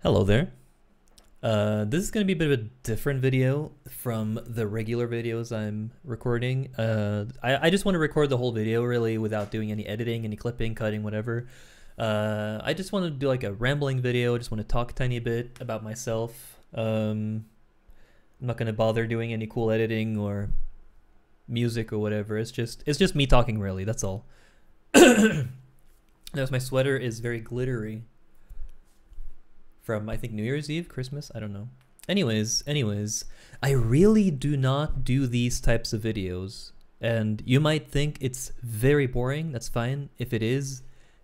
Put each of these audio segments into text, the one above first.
Hello there. This is going to be a bit of a different video from the regular videos I'm recording. I just want to record the whole video really without doing any editing, any clipping, cutting, whatever. I just want to do like a rambling video. I just want to talk a tiny bit about myself. I'm not going to bother doing any cool editing or music or whatever. It's just me talking really. That's all. Notice my sweater is very glittery. From I think New Year's Eve, Christmas, I don't know. Anyways, I really do not do these types of videos. And you might think it's very boring. That's fine. If it is,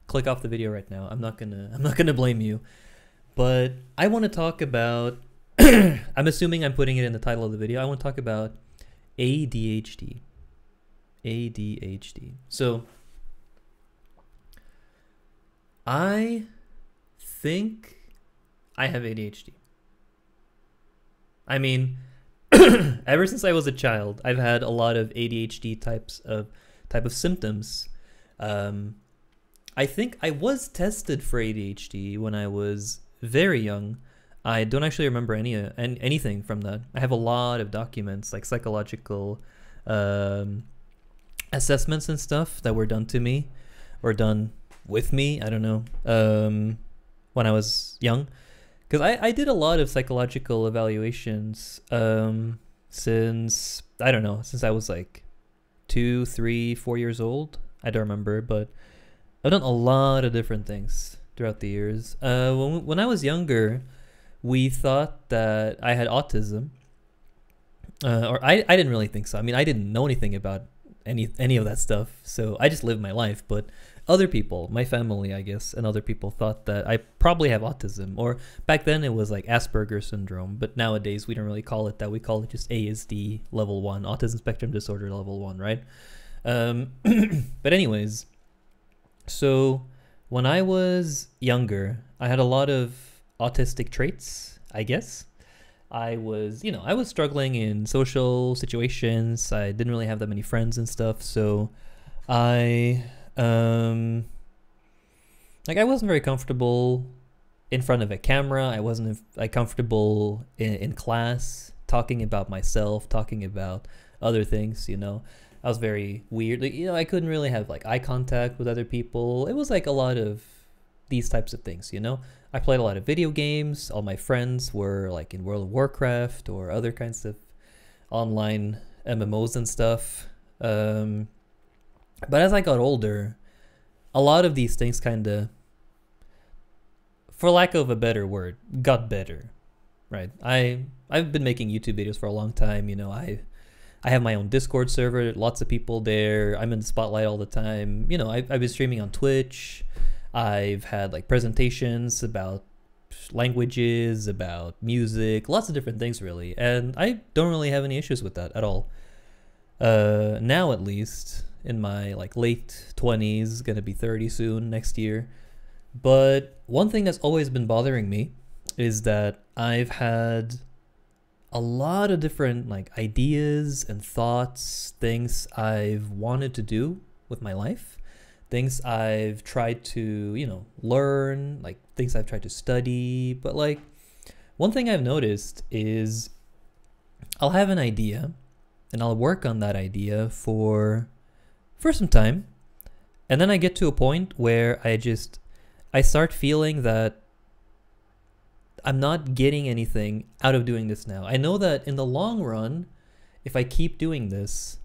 click off the video right now. I'm not gonna blame you. But I want to talk about I'm assuming I'm putting it in the title of the video. I want to talk about ADHD. ADHD. So I think I have ADHD. I mean, ever since I was a child, I've had a lot of ADHD type of symptoms. I think I was tested for ADHD when I was very young. I don't actually remember anything from that. I have a lot of documents, like psychological assessments and stuff that were done to me or done with me. I don't know. When I was young. Because I did a lot of psychological evaluations since, I don't know, since I was like 2, 3, 4 years old. I don't remember, but I've done a lot of different things throughout the years. When I was younger, we thought that I had autism. Or I didn't really think so. I mean, I didn't know anything about any of that stuff, so I just lived my life, but other people, my family, I guess, and other people thought that I probably have autism, or back then it was like Asperger's syndrome, but nowadays we don't really call it that. We call it just ASD level 1, autism spectrum disorder level 1, right? But anyways, so when I was younger, I had a lot of autistic traits, I guess. I was struggling in social situations. I didn't really have that many friends and stuff, so I wasn't very comfortable in front of a camera. I wasn't like comfortable in class talking about myself, talking about other things, I was very weird. Like, I couldn't really have like eye contact with other people. It was like a lot of these types of things, I played a lot of video games. All my friends were like in World of Warcraft or other kinds of online MMOs and stuff. But as I got older, a lot of these things kind of, for lack of a better word, got better, right? I've been making YouTube videos for a long time. I have my own Discord server, lots of people there. I'm in the spotlight all the time. I've been streaming on Twitch. I've had like presentations about languages, about music, lots of different things really. And I don't really have any issues with that at all. Now at least, in my like late 20s, gonna be 30 soon next year. But one thing that's always been bothering me is that I've had a lot of different like ideas and thoughts, things I've wanted to do with my life. Things I've tried to, learn, like things I've tried to study. But like one thing I've noticed is I'll have an idea and I'll work on that idea for some time. And then I get to a point where I start feeling that I'm not getting anything out of doing this now. I know that in the long run, if I keep doing this,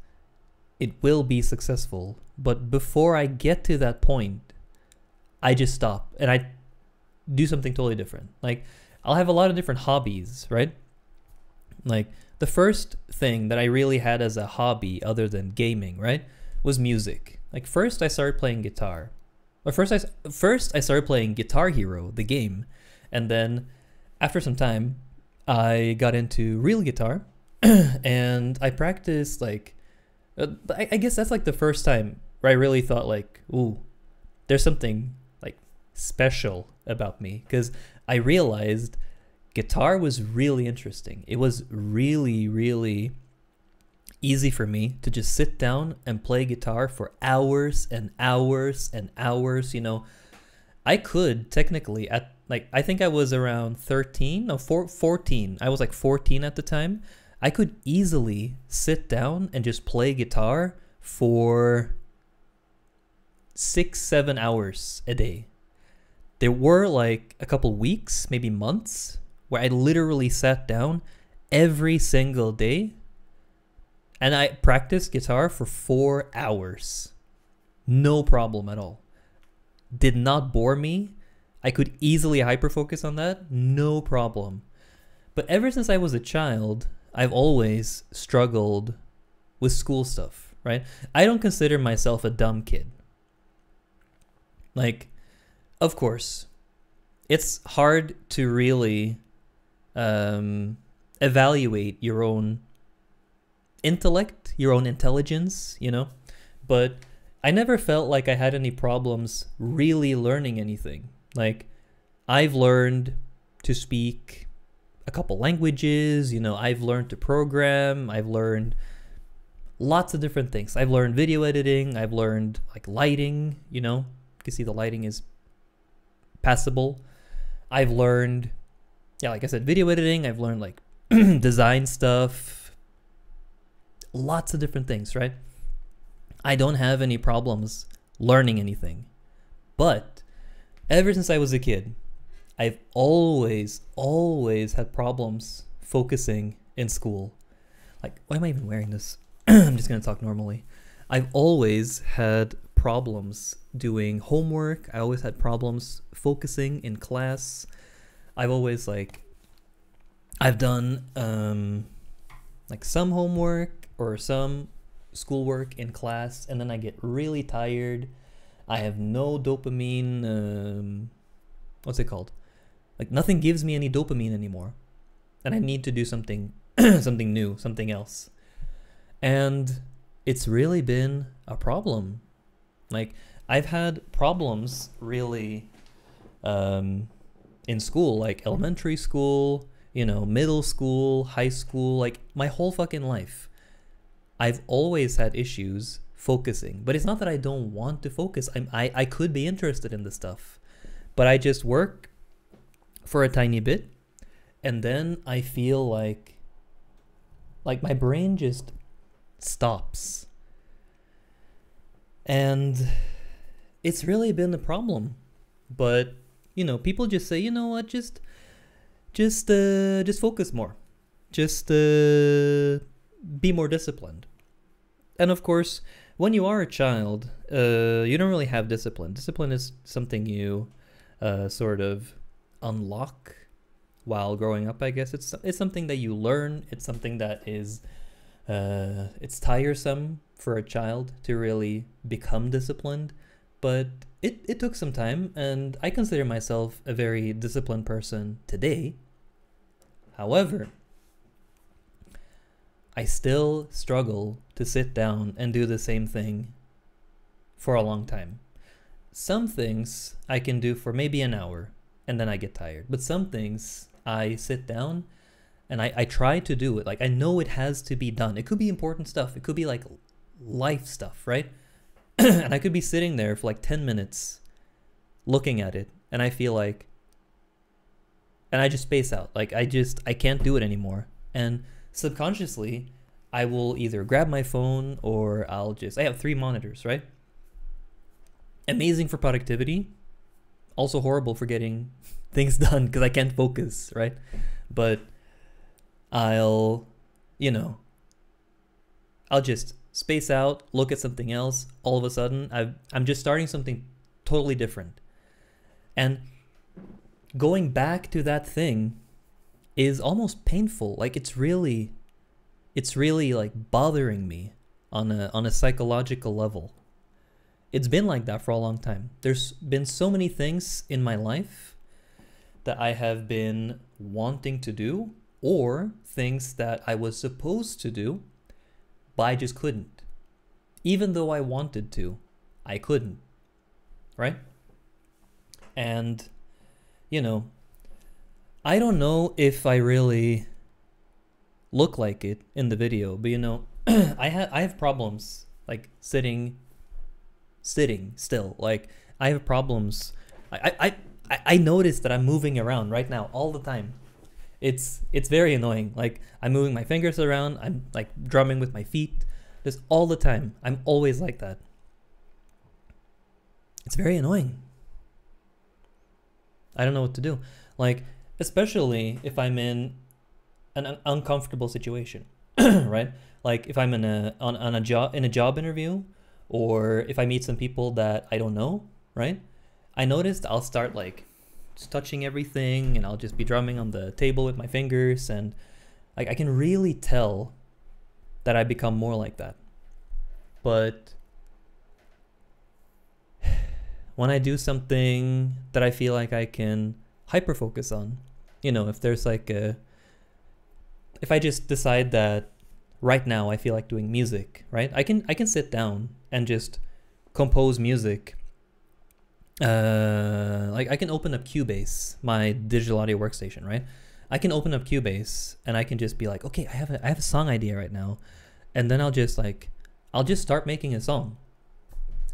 it will be successful. But before I get to that point, I just stop and I do something totally different. Like I'll have a lot of different hobbies, right? Like the first thing that I really had as a hobby other than gaming, right, was music. Like first I started playing guitar. Or first I started playing Guitar Hero, the game. And then after some time, I got into real guitar and I practiced like I guess that's like the first time where I really thought like, ooh, there's something like special about me, because I realized guitar was really interesting. It was really, really easy for me to just sit down and play guitar for hours and hours and hours. I could technically at like, I think I was around 13, no, 14. I was like 14 at the time. I could easily sit down and just play guitar for 6-7 hours a day. There were like a couple weeks, maybe months, where I literally sat down every single day and I practiced guitar for 4 hours. No problem at all. Did not bore me. I could easily hyperfocus on that. No problem. But ever since I was a child, I've always struggled with school stuff, right? I don't consider myself a dumb kid. Like, of course, it's hard to really evaluate your own intellect, your own intelligence, you know? But I never felt like I had any problems really learning anything. Like, I've learned to speak a couple languages, you know, I've learned to program, I've learned lots of different things. I've learned video editing, I've learned like lighting, you know, you can see the lighting is passable. I've learned, yeah, like I said, video editing, I've learned like design stuff, lots of different things, right? I don't have any problems learning anything. But ever since I was a kid, I've always had problems focusing in school. Like, why am I even wearing this? I'm just going to talk normally. I've always had problems doing homework. I always had problems focusing in class. I've always I've done like some homework or some schoolwork in class, and then I get really tired. I have no dopamine, what's it called? Like, nothing gives me any dopamine anymore. And I need to do something, something new, something else. And it's really been a problem. Like, I've had problems really in school, like elementary school, you know, middle school, high school, like my whole fucking life. I've always had issues focusing, but it's not that I don't want to focus. I could be interested in this stuff, but I just work for a tiny bit, and then I feel like my brain just stops. And it's really been a problem. But, you know, people just say, you know what, just focus more. Just be more disciplined. And of course, when you are a child, you don't really have discipline. Discipline is something you sort of unlock while growing up, I guess. It's something that you learn. It's something that is it's tiresome for a child to really become disciplined, but it took some time, and I consider myself a very disciplined person today. However, I still struggle to sit down and do the same thing for a long time. Some things I can do for maybe an hour, and then I get tired. But some things I sit down and I try to do it. Like, I know it has to be done. It could be important stuff. It could be like life stuff, right? And I could be sitting there for like 10 minutes looking at it, and I feel like, and I just space out. Like, I can't do it anymore. And subconsciously, I will either grab my phone or I have 3 monitors, right? Amazing for productivity. Also horrible for getting things done because I can't focus, right? But I'll just space out, look at something else. All of a sudden, I'm just starting something totally different. And going back to that thing is almost painful. Like, it's really like bothering me on a psychological level. It's been like that for a long time. There's been so many things in my life that I have been wanting to do, or things that I was supposed to do, but I just couldn't. Even though I wanted to, I couldn't, right? And, you know, I don't know if I really look like it in the video, but, you know, I have problems like sitting still. Like, I have problems I notice that I'm moving around right now all the time. It's very annoying. Like, I'm moving my fingers around. I'm like drumming with my feet. Just all the time. I'm always like that. It's very annoying. I don't know what to do. Like, especially if I'm in an uncomfortable situation, right? Like if I'm in a job interview, or if I meet some people that I don't know, right? I noticed I'll start like just touching everything, and I'll just be drumming on the table with my fingers, and like I can really tell that I become more like that. But when I do something that I feel like I can hyper focus on, you know, if there's like if I just decide that right now I feel like doing music, right? I can sit down and just compose music. Like I can open up Cubase, my digital audio workstation, right? I can open up Cubase and I can just be like, okay, I have a song idea right now, and then I'll just start making a song,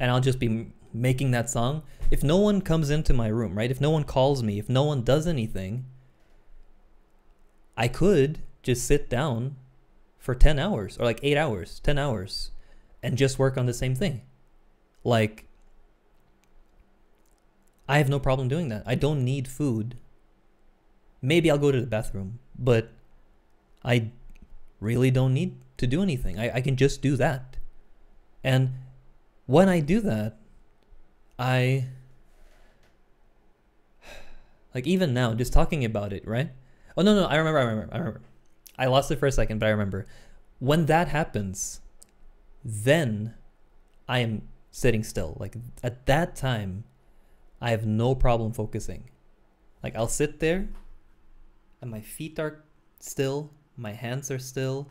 and I'll just be making that song. If no one comes into my room, right? If no one calls me, if no one does anything, I could just sit down for 10 hours or like 8 hours, 10 hours, and just work on the same thing. Like, I have no problem doing that. I don't need food. Maybe I'll go to the bathroom, but I really don't need to do anything. I can just do that. And when I do that, I, like, even now, just talking about it, right? Oh, no, I remember. I lost it for a second, but I remember. When that happens, then I am sitting still. Like, at that time, I have no problem focusing. Like, I'll sit there, and my feet are still, my hands are still,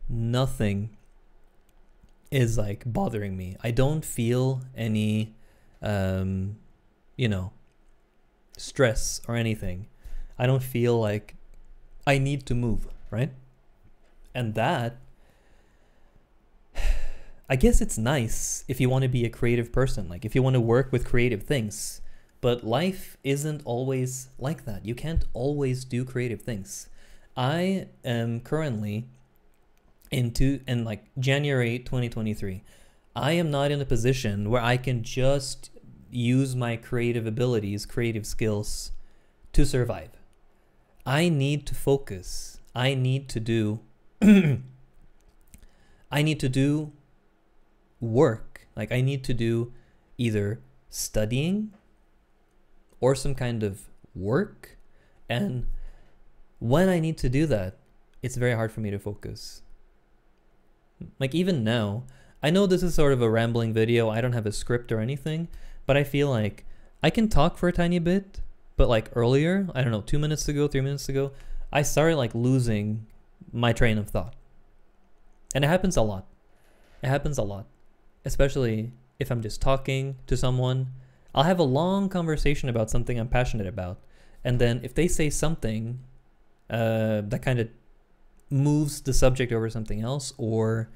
nothing is, like, bothering me. I don't feel any, you know, stress or anything. I don't feel like I need to move, right? And that, I guess it's nice if you want to be a creative person, like if you want to work with creative things, but life isn't always like that. You can't always do creative things. I am currently in like January 2023. I am not in a position where I can just use my creative abilities, creative skills to survive. I need to focus. I need to do work. Like, I need to do either studying or some kind of work. And when I need to do that, it's very hard for me to focus. Like, even now, I know this is sort of a rambling video. I don't have a script or anything, but I feel like I can talk for a tiny bit. But like earlier, I don't know, 2 minutes ago, 3 minutes ago, I started like losing my train of thought. And it happens a lot. It happens a lot. Especially if I'm just talking to someone. I'll have a long conversation about something I'm passionate about. And then if they say something that kind of moves the subject over something else, or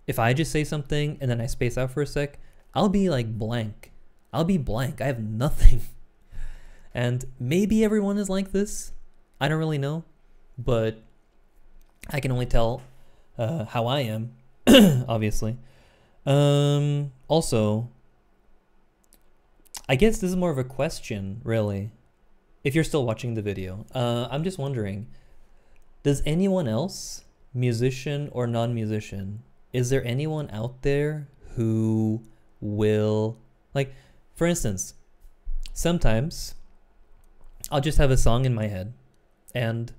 if I just say something and then I space out for a sec, I'll be like blank. I'll be blank. I have nothing. And maybe everyone is like this. I don't really know. But I can only tell how I am, obviously. Also, I guess this is more of a question, really, if you're still watching the video. I'm just wondering, does anyone else, musician or non-musician, is there anyone out there who will, like, for instance, sometimes I'll just have a song in my head and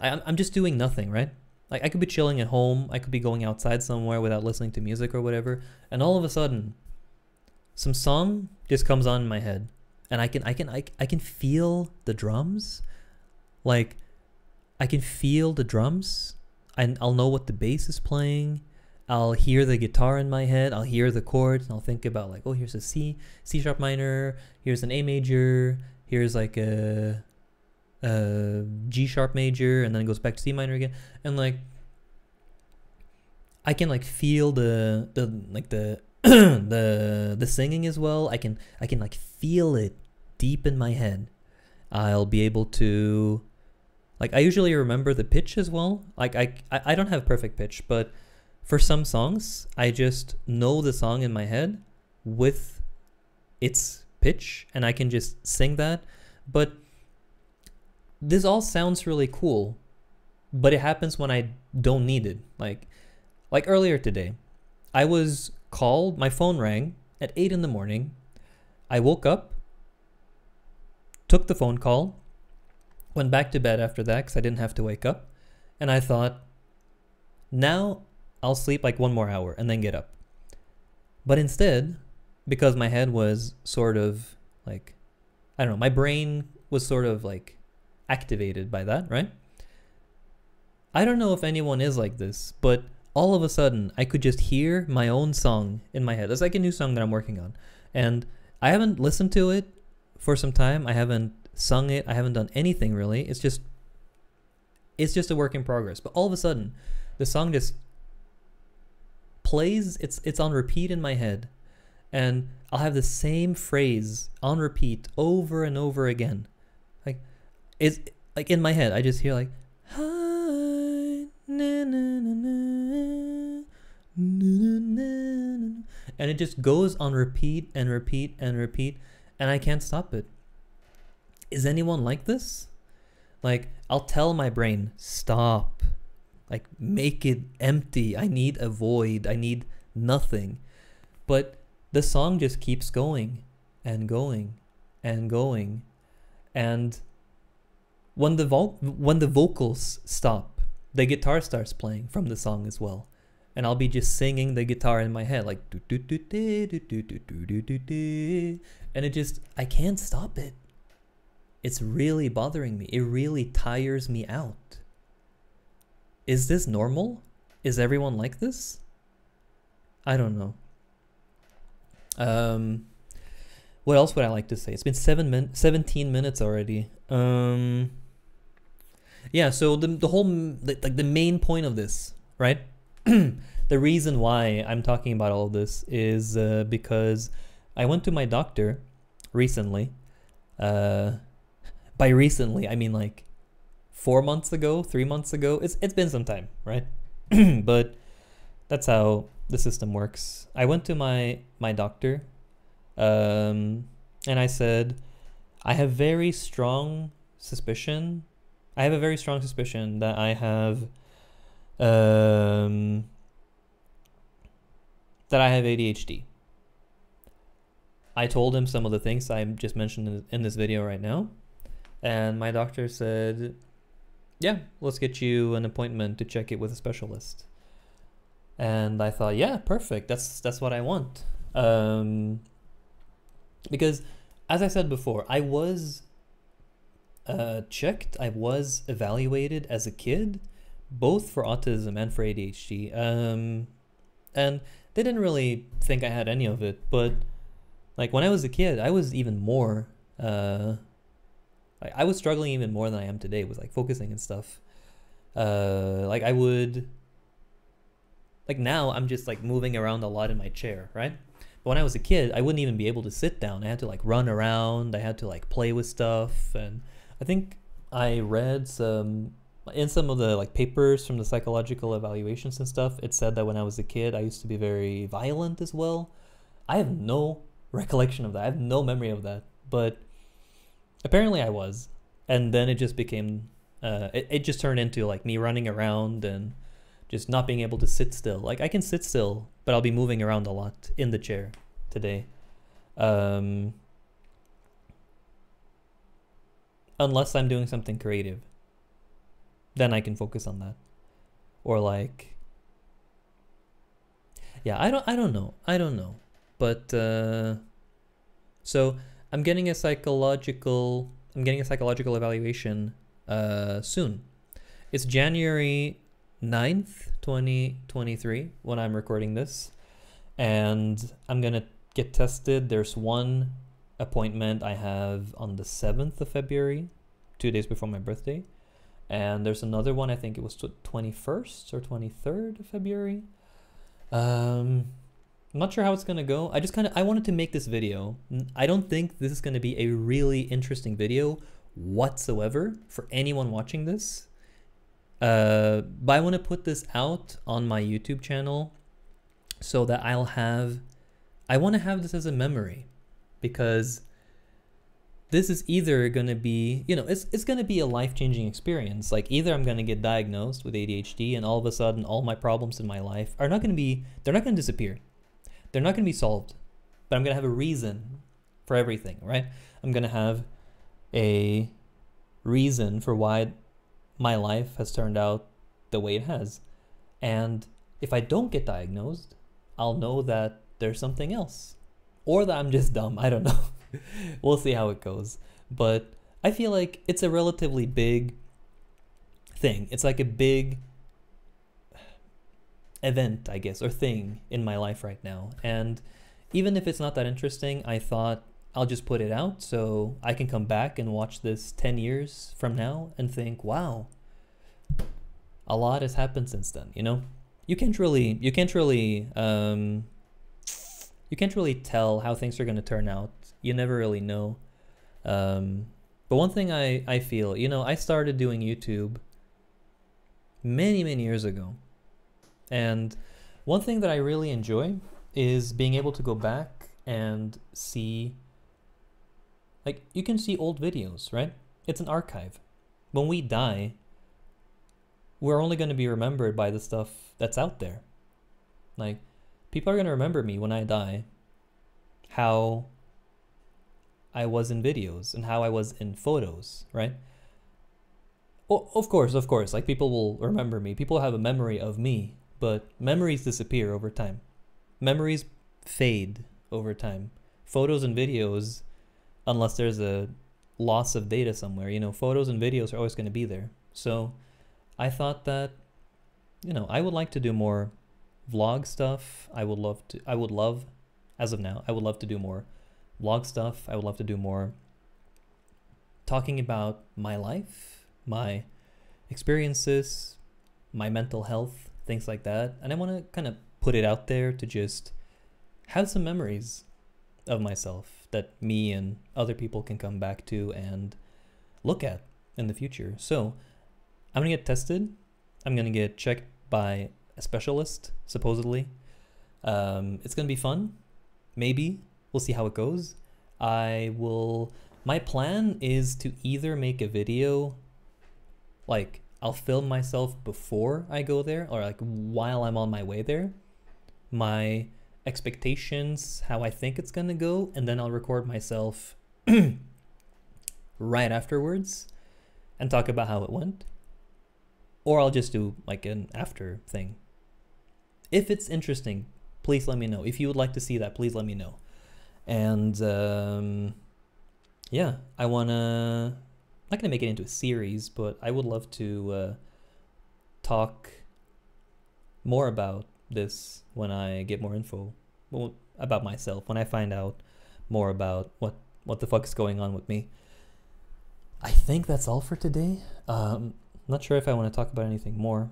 I'm just doing nothing, right? Like, I could be chilling at home, I could be going outside somewhere without listening to music or whatever, and all of a sudden some song just comes on in my head, and I can feel the drums. Like, I can feel the drums, and I'll know what the bass is playing. I'll hear the guitar in my head, I'll hear the chords, and I'll think about like, oh, here's a C sharp minor, here's an A major, here's like a G sharp major, and then it goes back to C minor again, and like I can like feel the the singing as well. I can like feel it deep in my head. I'll be able to, like, I usually remember the pitch as well. Like I don't have perfect pitch, but for some songs I just know the song in my head with its pitch and I can just sing that. But this all sounds really cool, but it happens when I don't need it. Like earlier today, I was called, my phone rang at 8 in the morning. I woke up, took the phone call, went back to bed after that because I didn't have to wake up. And I thought, now I'll sleep like 1 more hour and then get up. But instead, because my head was sort of like, I don't know, my brain was sort of like activated by that, right? I don't know if anyone is like this, but all of a sudden I could just hear my own song in my head. It's like a new song that I'm working on. And I haven't listened to it for some time. I haven't sung it. I haven't done anything really. It's just a work in progress. But all of a sudden, the song just plays. It's on repeat in my head. And I'll have the same phrase on repeat over and over again. Like, it's like in my head, I just hear like, hi, na, na, na, na, na, na, na. And it just goes on repeat and repeat and repeat, and I can't stop it. Is anyone like this? Like, I'll tell my brain, stop. Like, make it empty. I need a void. I need nothing. But the song just keeps going and going and going. And when the vocals stop, the guitar starts playing from the song as well. And I'll be just singing the guitar in my head, like do do do do do do do do do do, and it just, I can't stop it. It's really bothering me. It really tires me out. Is this normal? Is everyone like this? I don't know. What else would I like to say? It's been 17 minutes already. Yeah, so the whole, like the main point of this, right? The reason why I'm talking about all of this is because I went to my doctor recently. By recently, I mean like 4 months ago, 3 months ago. It's been some time, right? But that's how the system works. I went to my doctor, and I said, I have a very strong suspicion that I have ADHD. I told him some of the things I just mentioned in this video right now, and my doctor said, yeah, let's get you an appointment to check it with a specialist. And I thought, yeah, perfect. That's what I want. Because as I said before, I was checked, I was evaluated as a kid, both for autism and for ADHD. And they didn't really think I had any of it, but like when I was a kid, I was even more, I was struggling even more than I am today with like focusing and stuff. Like I would, like now I'm just like moving around a lot in my chair, right? But when I was a kid, I wouldn't even be able to sit down. I had to like run around. I had to like play with stuff. And I think I read in some of the like papers from the psychological evaluations and stuff, it said that when I was a kid, I used to be very violent as well. I have no recollection of that. I have no memory of that. But apparently I was. And then it just became, it just turned into like me running around and just not being able to sit still. Like I can sit still, but I'll be moving around a lot in the chair today. Unless I'm doing something creative, then I can focus on that. Or like, yeah, I don't know. But so I'm getting a psychological evaluation soon. It's January 9th, 2023 when I'm recording this, and I'm gonna get tested. There's one appointment I have on the 7th of February, 2 days before my birthday, and there's another one, I think it was 21st or 23rd of February. I'm not sure how it's gonna go. I wanted to make this video. I don't think this is gonna be a really interesting video whatsoever for anyone watching this. But I want to put this out on my YouTube channel so that I want to have this as a memory, because this is either going to be, it's going to be a life-changing experience. Like, either I'm going to get diagnosed with ADHD and all of a sudden all my problems in my life they're not going to disappear. They're not going to be solved, but I'm going to have a reason for everything, right? I'm going to have a reason for why my life has turned out the way it has. And if I don't get diagnosed, I'll know that there's something else, or that I'm just dumb. I don't know. We'll see how it goes. But I feel like it's a relatively big thing. It's like a big event, I guess, or thing in my life right now. And even if it's not that interesting, I thought I'll just put it out so I can come back and watch this 10 years from now and think, wow, a lot has happened since then, You can't really tell how things are going to turn out. You never really know. But one thing I feel, I started doing YouTube many, many years ago. And one thing that I really enjoy is being able to go back and see, like, you can see old videos, right? It's an archive. When we die, we're only going to be remembered by the stuff that's out there. Like, people are going to remember me when I die, how I was in videos and how I was in photos, right? Well, of course, like, people will remember me. People have a memory of me, but memories disappear over time. Memories fade over time. Photos and videos, unless there's a loss of data somewhere, photos and videos are always going to be there. So I thought that, I would like to do more vlog stuff. I would love, as of now, I would love to do more vlog stuff. I would love to do more talking about my life, my experiences, my mental health, things like that. And I want to kind of put it out there to just have some memories of myself that me and other people can come back to and look at in the future. So I'm going to get tested. I'm going to get checked by a specialist, supposedly. It's going to be fun. Maybe. We'll see how it goes. My plan is to either make a video, like, I'll film myself before I go there, or like while I'm on my way there, my expectations, how I think it's gonna go, and then I'll record myself right afterwards and talk about how it went. Or I'll just do like an after thing. If it's interesting, please let me know. If you would like to see that, please let me know. And yeah, I'm not gonna make it into a series, but I would love to talk more about this when I get more info about myself, when I find out more about what the fuck is going on with me. I think that's all for today. Not sure if I want to talk about anything more.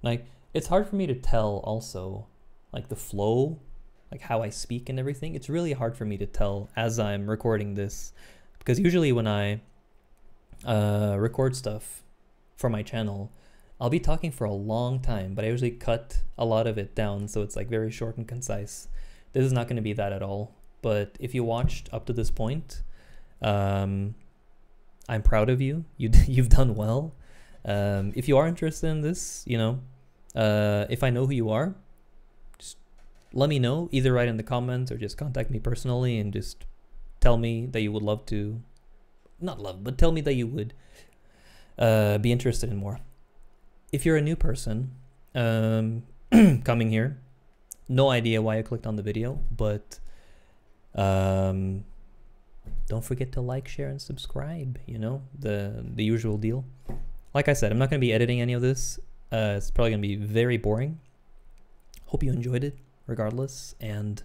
Like, it's hard for me to tell also, like, the flow, like how I speak and everything. It's really hard for me to tell as I'm recording this, because usually when I record stuff for my channel, I'll be talking for a long time, but I usually cut a lot of it down, so it's like very short and concise. This is not going to be that at all. But if you watched up to this point, I'm proud of you. You've done well. If you are interested in this, if I know who you are, just let me know. Either write in the comments or just contact me personally and just tell me that you would love to, not love, but tell me that you would be interested in more. If you're a new person coming here, no idea why I clicked on the video, but don't forget to like, share, and subscribe, the usual deal. Like I said, I'm not going to be editing any of this. It's probably going to be very boring. Hope you enjoyed it regardless, and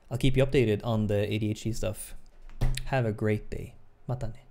I'll keep you updated on the ADHD stuff. Have a great day. Mata ne.